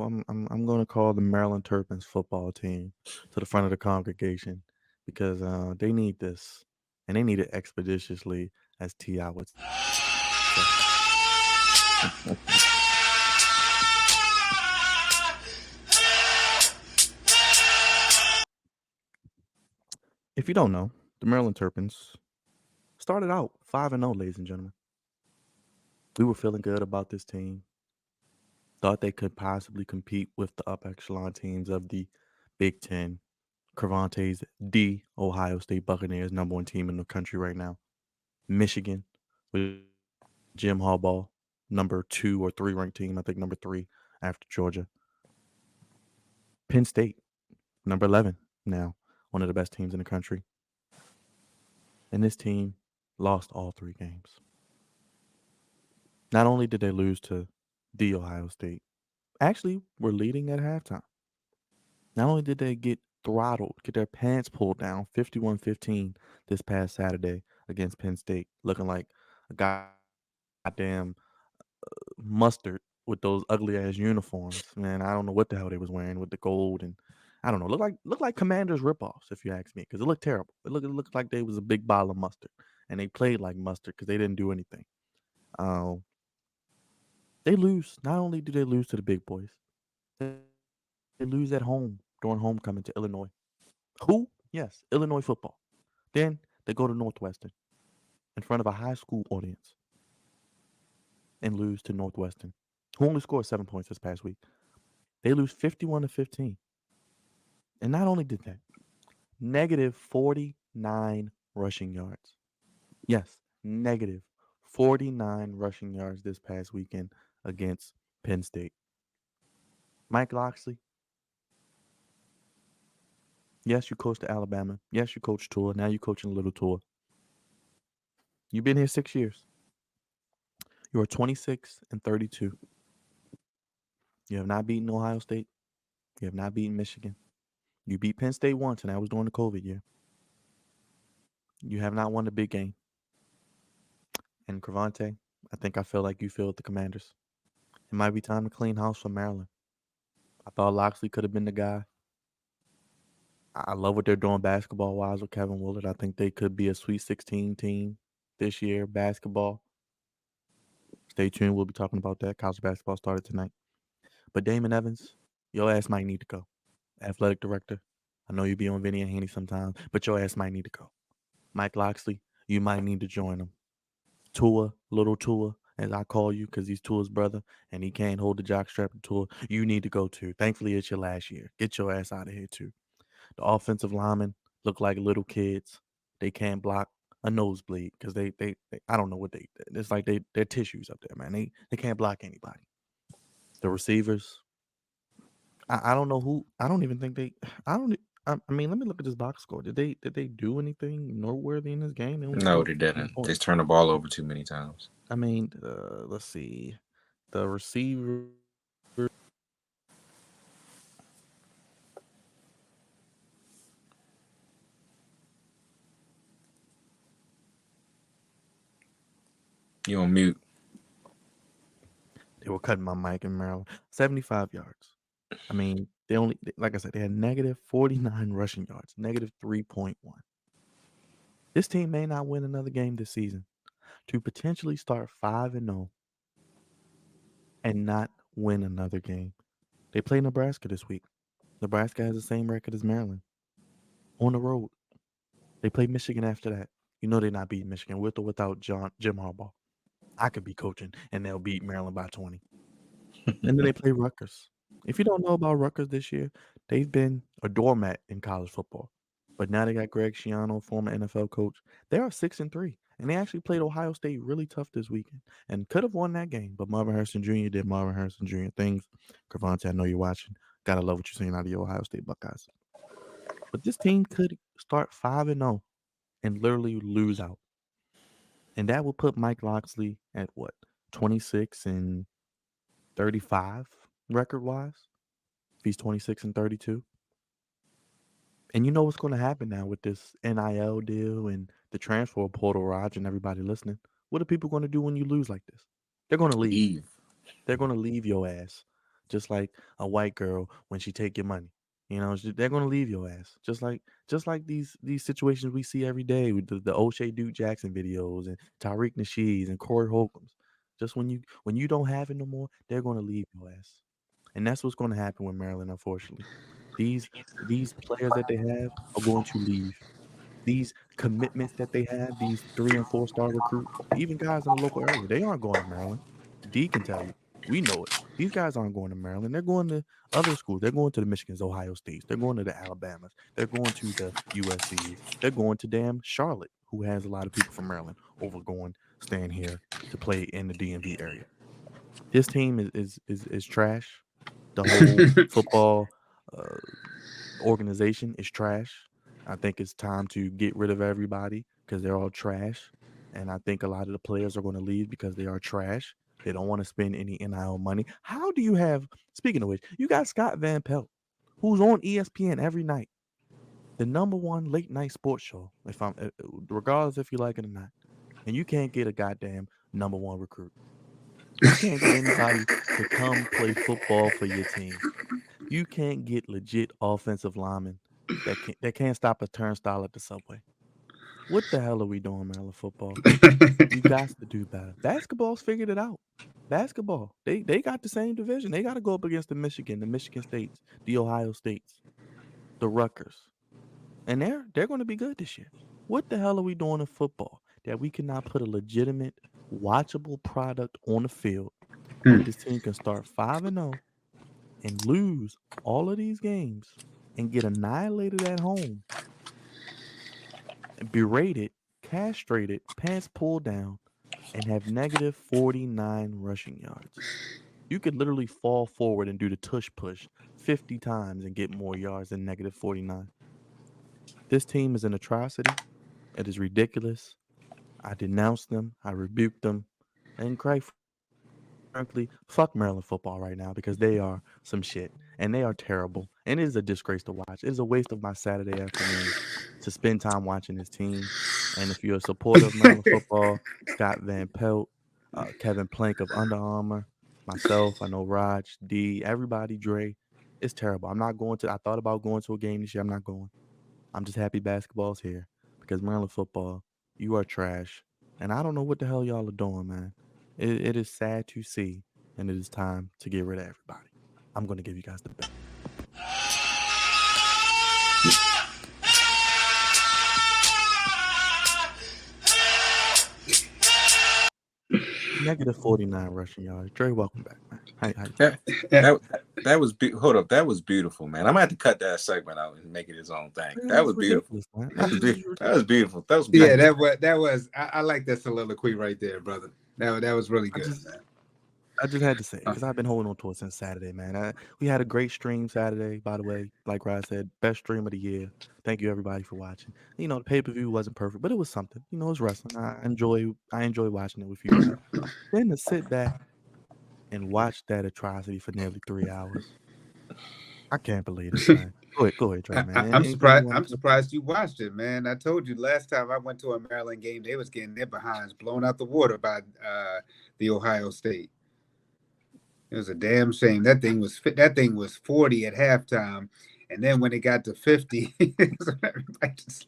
I'm going to call the Maryland Terrapins football team to the front of the congregation because they need this, and they need it expeditiously, as Ti would say. If you don't know, the Maryland Terrapins started out 5-0, ladies and gentlemen. We were feeling good about this team. Thought they could possibly compete with the upper echelon teams of the Big Ten. Cervantes, the Ohio State Buccaneers, number one team in the country right now. Michigan with Jim Harbaugh, number 2 or 3 ranked team. I think number 3 after Georgia. Penn State, number 11 now, one of the best teams in the country. And this team lost all 3 games. Not only did they lose to the Ohio State, actually were leading at halftime. Not only did they get throttled, get their pants pulled down 51-15 this past Saturday against Penn State, looking like a goddamn mustard with those ugly ass uniforms. Man, I don't know what the hell they was wearing with the gold and I don't know. Look like Commanders ripoffs if you ask me, because it looked terrible. It looked like they was a big bottle of mustard, and they played like mustard because they didn't do anything. Um, they lose. Not only do they lose to the big boys, they lose at home during homecoming to Illinois. Who? Yes, Illinois football. Then they go to Northwestern in front of a high school audience and lose to Northwestern, who only scored 7 points this past week. They lose 51-15. And not only did that, negative 49 rushing yards. Yes, negative 49 rushing yards this past weekend against Penn State. Mike Locksley, yes, you coached at Alabama. Yes, you coached Tua. Now you're coaching Little Tua. You've been here 6 years. You are 26-32. You have not beaten Ohio State. You have not beaten Michigan. You beat Penn State once, and that was during the COVID year. You have not won the big game. And Cravante, I think I feel like you feel with the Commanders. It might be time to clean house for Maryland. I thought Locksley could have been the guy. I love what they're doing basketball wise with Kevin Willard. I think they could be a Sweet 16 team this year. Basketball. Stay tuned. We'll be talking about that. College basketball started tonight. But Damon Evans, your ass might need to go. Athletic director. I know you be on Vinny and Haney sometimes, but your ass might need to go. Mike Locksley, you might need to join them. Tua, little Tua, as I call you, because he's Tua's brother and he can't hold the jockstrap to Tua. You need to go too. Thankfully, it's your last year. Get your ass out of here too. The offensive linemen look like little kids. They can't block a nosebleed because they I don't know what they. It's like they're tissues up there, man. They can't block anybody. The receivers, I don't know who. I don't even think they. I don't. I mean, let me look at this box score. Did they do anything noteworthy in this game? They only No, scored they 15 didn't. They points. turned the ball over too many times. I mean, let's see. The receivers. You on mute. They were cutting my mic in Maryland. 75 yards. I mean, they only, like I said, they had negative 49 rushing yards, negative 3.1. This team may not win another game this season. To potentially start 5-0 and not win another game. They play Nebraska this week. Nebraska has the same record as Maryland on the road. They play Michigan after that. You know they're not beating Michigan with or without Jim Harbaugh. I could be coaching and they'll beat Maryland by 20. And then they play Rutgers. If you don't know about Rutgers this year, they've been a doormat in college football. But now they got Greg Schiano, former NFL coach. They are 6-3. And they actually played Ohio State really tough this weekend and could have won that game. But Marvin Harrison Jr. did Marvin Harrison Jr. things. Cravante, I know you're watching. Gotta love what you're seeing out of your Ohio State Buckeyes. But this team could start 5-0 and literally lose out. And that will put Mike Locksley at what? 26-35 record wise? If he's 26-32. And you know what's going to happen now with this NIL deal and the transfer portal, Raj, and everybody listening. What are people going to do when you lose like this? They're going to leave. Leave. They're going to leave your ass just like a white girl when she take your money. They're gonna leave your ass. Just like these situations we see every day with the O'Shea Duke Jackson videos and Tariq Nasheed's and Corey Holcomb's. Just when you don't have it no more, they're gonna leave your ass. And that's what's gonna happen with Maryland, unfortunately. These these players that they have are going to leave. These commitments that they have, these 3 and 4 star recruits, even guys in the local area, they aren't going to Maryland. D can tell you. We know it. These guys aren't going to Maryland. They're going to other schools. They're going to the Michigans, Ohio States. They're going to the Alabamas. They're going to the USCs. They're going to damn Charlotte, who has a lot of people from Maryland over staying here to play in the DMV area. This team is trash. The whole football uh, organization is trash. I think it's time to get rid of everybody because they're all trash. And I think a lot of the players are going to leave because they are trash. They don't want to spend any NIL money. How do you have, speaking of which, you got Scott Van Pelt, who's on ESPN every night, the #1 late night sports show, regardless if you like it or not. And you can't get a goddamn #1 recruit. You can't get anybody to come play football for your team. You can't get legit offensive linemen that can't stop a turnstile at the subway. What the hell are we doing, Maryland football? You got to do better. Basketball's figured it out. Basketball, they got the same division. They got to go up against the Michigan States, the Ohio States, the Rutgers, and they're going to be good this year. What the hell are we doing in football that we cannot put a legitimate, watchable product on the field that this team can start 5-0 and lose all of these games and get annihilated at home, berated, castrated, pants pulled down, and have negative 49 rushing yards? You could literally fall forward and do the tush push 50 times and get more yards than negative 49. This team is an atrocity. It is ridiculous. I denounce them. I rebuke them. And quite frankly, fuck Maryland football right now because they are some shit and they are terrible. And it is a disgrace to watch. It is a waste of my Saturday afternoon to spend time watching this team. And if you're a supporter of Maryland football, Scott Van Pelt, Kevin Plank of Under Armour, myself, I know Raj, D, everybody, Dre, it's terrible. I thought about going to a game this year. I'm not going. I'm just happy basketball's here because Maryland football, you are trash. And I don't know what the hell y'all are doing, man. It is sad to see, and it is time to get rid of everybody. I'm going to give you guys the best. Negative 49 rushing yards. Dre, welcome back, man. That was hold up. That was beautiful, man. I'm gonna have to cut that segment out and make it his own thing. That was beautiful. Man. That was beautiful. That was beautiful. That was beautiful. Yeah, that was. I like that soliloquy right there, brother. That was really good, man. I just had to say because I've been holding on to it since Saturday, man. We had a great stream Saturday, by the way. Like Rod said, best stream of the year. Thank you everybody for watching. The pay-per-view wasn't perfect, but it was something. It's wrestling. I enjoy watching it with you guys. Then to sit back and watch that atrocity for nearly 3 hours, I can't believe it, man. Go ahead, Trey, man. I'm surprised you watched it, man. I told you last time I went to a Maryland game, they was getting their behinds blown out the water by the Ohio State. It was a damn shame. That thing was 40 at halftime, and then when it got to 50, everybody just